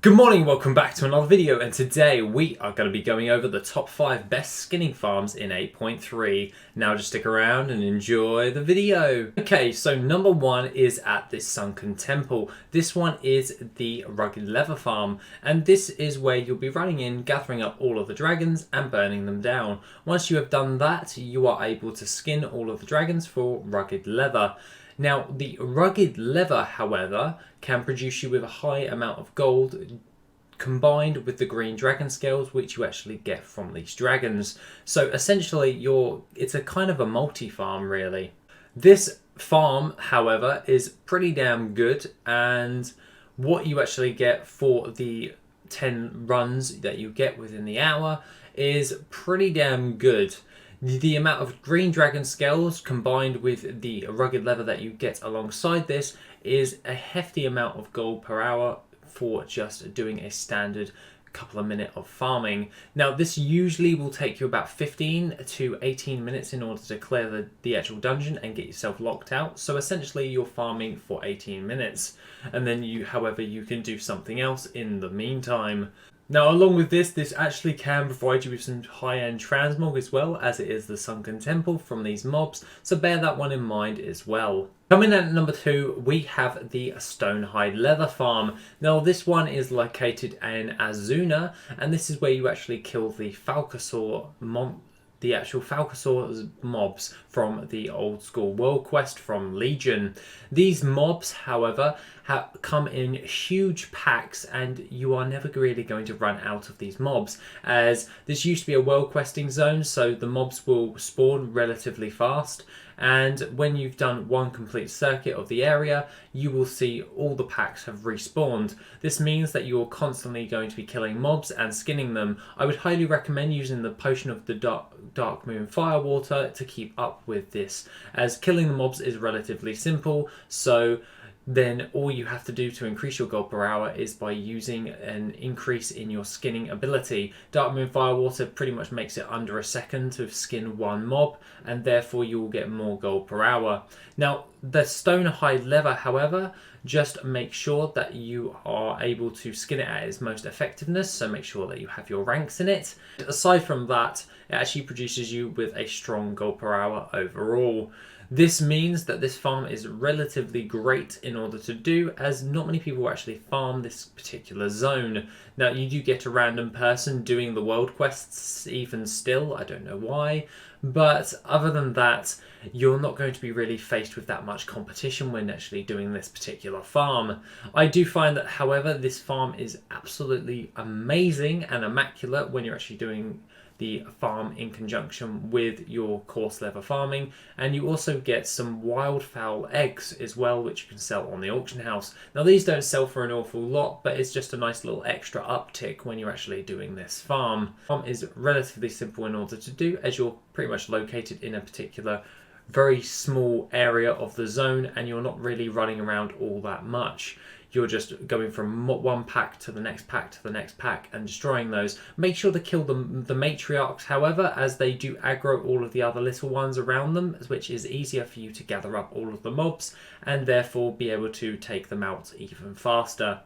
Good morning, welcome back to another video, and today we are going to be going over the top 5 best skinning farms in 8.3. Now just stick around and enjoy the video. Okay, so number 1 is at the Sunken Temple. This one is the Rugged Leather Farm, and this is where you'll be running in, gathering up all of the dragons and burning them down. Once you have done that, you are able to skin all of the dragons for rugged leather. Now, the rugged leather, however, can produce you with a high amount of gold combined with the green dragon scales, which you actually get from these dragons. So essentially, it's a kind of a multi-farm, really. This farm, however, is pretty damn good, and what you actually get for the 10 runs that you get within the hour is pretty damn good. The amount of green dragon scales combined with the rugged leather that you get alongside this is a hefty amount of gold per hour for just doing a standard couple of minutes of farming. Now, this usually will take you about 15 to 18 minutes in order to clear the actual dungeon and get yourself locked out. So essentially you're farming for 18 minutes, and then however, you can do something else in the meantime. Now, along with this actually can provide you with some high-end transmog as well, as it is the Sunken Temple from these mobs, so bear that one in mind as well. Coming in at number 2, we have the STONEHIDE Leather Farm. Now, this one is located in Azuna, and this is where you actually kill the actual Falcosaur mobs from the old school world quest from Legion. These mobs, however, come in huge packs, and you are never really going to run out of these mobs, as this used to be a world questing zone, so the mobs will spawn relatively fast, and when you've done one complete circuit of the area, you will see all the packs have respawned. This means that you're constantly going to be killing mobs and skinning them. I would highly recommend using the potion of the Dark Moon Firewater to keep up with this, as killing the mobs is relatively simple, so then all you have to do to increase your gold per hour is by using an increase in your skinning ability. Dark Moon Firewater pretty much makes it under a second to skin one mob, and therefore you will get more gold per hour. Now, the STONEHIDE Leather, however, just make sure that you are able to skin it at its most effectiveness, so make sure that you have your ranks in it. Aside from that, it actually produces you with a strong gold per hour overall. This means that this farm is relatively great in order to do, as not many people actually farm this particular zone. Now, you do get a random person doing the world quests even still, I don't know why, but other than that, you're not going to be really faced with that much competition when actually doing this particular farm. I do find that, however, this farm is absolutely amazing and immaculate when you're actually doing the farm in conjunction with your coarse leather farming, and you also get some wildfowl eggs as well, which you can sell on the auction house. Now, these don't sell for an awful lot, but it's just a nice little extra uptick when you're actually doing this farm. The farm is relatively simple in order to do, as you're pretty much located in a particular very small area of the zone, and you're not really running around all that much. You're just going from one pack to the next pack to the next pack and destroying those. Make sure to kill the matriarchs, however, as they do aggro all of the other little ones around them, which is easier for you to gather up all of the mobs and therefore be able to take them out even faster.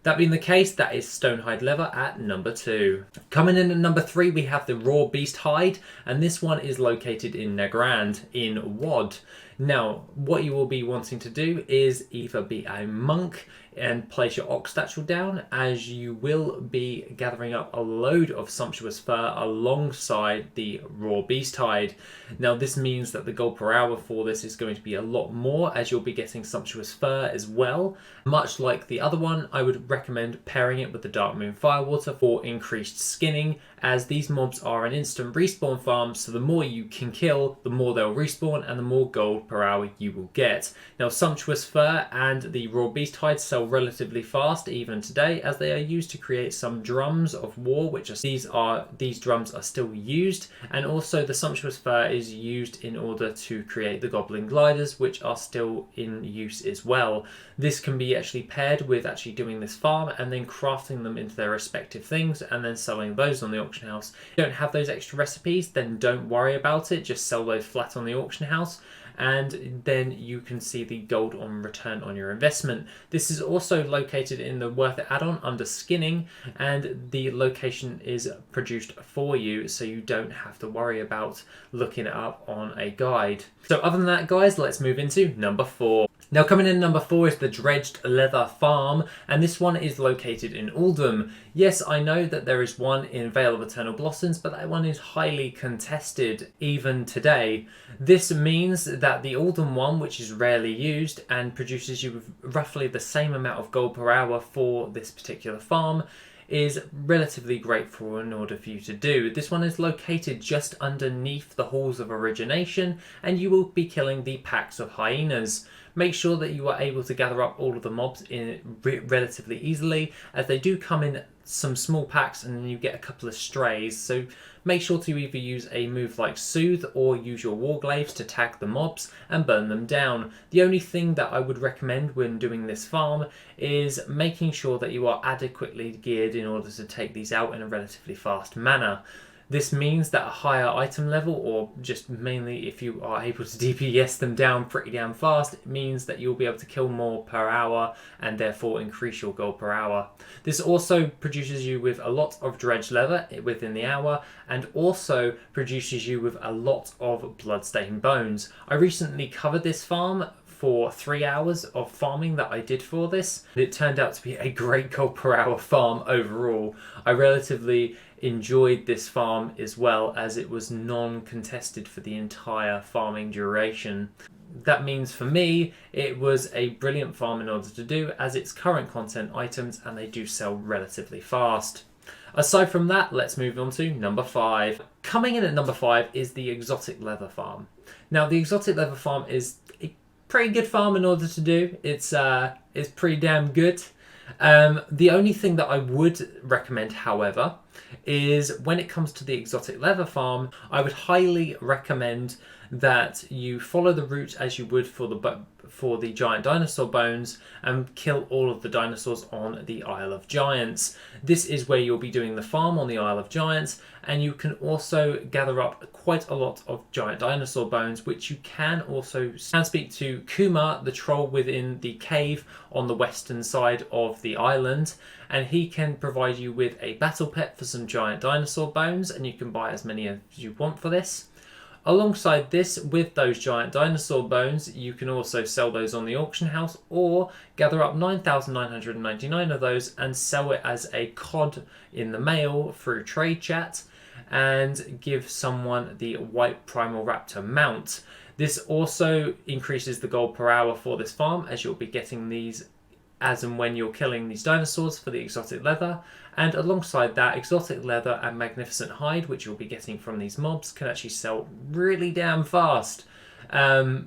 That being the case, that is STONEHIDE Leather at number 2. Coming in at number 3, we have the Raw Beast Hide, and this one is located in Nagrand in WoD. Now, what you will be wanting to do is either be a monk and place your ox statue down, as you will be gathering up a load of sumptuous fur alongside the raw beast hide. Now, this means that the gold per hour for this is going to be a lot more, as you'll be getting sumptuous fur as well. Much like the other one, I would recommend pairing it with the Dark Moon Firewater for increased skinning, as these mobs are an instant respawn farm, so the more you can kill, the more they'll respawn and the more gold per hour you will get. Now, sumptuous fur and the raw beast hide sell relatively fast even today, as they are used to create some drums of war, which these drums are still used, and also the sumptuous fur is used in order to create the goblin gliders, which are still in use as well. This can be actually paired with actually doing this farm and then crafting them into their respective things and then selling those on the auction house. If you don't have those extra recipes, then don't worry about it, just sell those flat on the auction house, and then you can see the gold on return on your investment. This is also located in the Worth It add-on under skinning, and the location is produced for you, so you don't have to worry about looking it up on a guide. So other than that, guys, let's move into number 4. Now coming in number 4 is the Dredged Leather Farm, and this one is located in Oldham. Yes, I know that there is one in Vale of Eternal Blossoms, but that one is highly contested even today. This means that the Oldham one, which is rarely used and produces you with roughly the same amount of gold per hour for this particular farm, is relatively great for in order for you to do. This one is located just underneath the halls of origination, and you will be killing the packs of hyenas. Make sure that you are able to gather up all of the mobs in relatively easily, as they do come in some small packs and then you get a couple of strays. So make sure to either use a move like Soothe or use your Warglaives to tag the mobs and burn them down. The only thing that I would recommend when doing this farm is making sure that you are adequately geared in order to take these out in a relatively fast manner. This means that a higher item level, or just mainly if you are able to DPS them down pretty damn fast, it means that you'll be able to kill more per hour and therefore increase your gold per hour. This also produces you with a lot of dredged leather within the hour, and also produces you with a lot of bloodstained bones. I recently covered this farm for 3 hours of farming that I did for this. It turned out to be a great gold per hour farm overall. I relatively enjoyed this farm as well, as it was non-contested for the entire farming duration. That means for me it was a brilliant farm in order to do, as it's current content items and they do sell relatively fast. Aside from that, let's move on to number 5. Coming in at number 5 is the Exotic Leather Farm. Now the Exotic Leather Farm is a pretty good farm in order to do. It's pretty damn good. The only thing that I would recommend, however, is when it comes to the Exotic Leather Farm, I would highly recommend that you follow the route as you would for the giant dinosaur bones and kill all of the dinosaurs on the Isle of Giants. This is where you'll be doing the farm on the Isle of Giants, and you can also gather up quite a lot of giant dinosaur bones, which you can also speak to Kuma, the troll within the cave on the western side of the island, and he can provide you with a battle pet for some giant dinosaur bones, and you can buy as many as you want for this. Alongside this, with those giant dinosaur bones, you can also sell those on the auction house, or gather up 9,999 of those and sell it as a COD in the mail through trade chat, and give someone the white primal raptor mount. This also increases the gold per hour for this farm, as you'll be getting these as and when you're killing these dinosaurs for the exotic leather. And alongside that, exotic leather and magnificent hide, which you'll be getting from these mobs, can actually sell really damn fast. I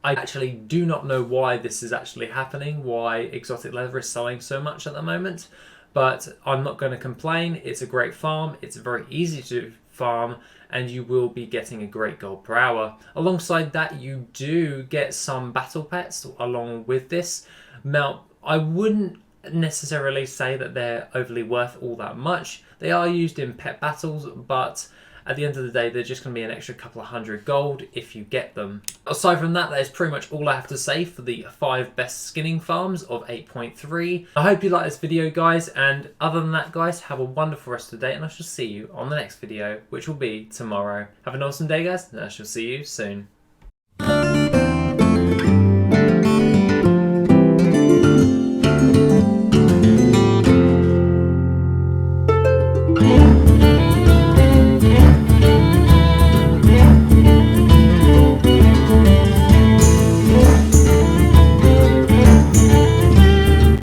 actually do not know why this is actually happening, why exotic leather is selling so much at the moment, but I'm not going to complain. It's a great farm, it's very easy to farm, and you will be getting a great gold per hour. Alongside that, you do get some battle pets along with this. Now, I wouldn't necessarily say that they're overly worth all that much. They are used in pet battles, but at the end of the day, they're just going to be an extra couple of 100 gold if you get them. Aside from that, that is pretty much all I have to say for the 5 best skinning farms of 8.3. I hope you like this video, guys, and other than that, guys, have a wonderful rest of the day, and I shall see you on the next video, which will be tomorrow. Have an awesome day, guys, and I shall see you soon.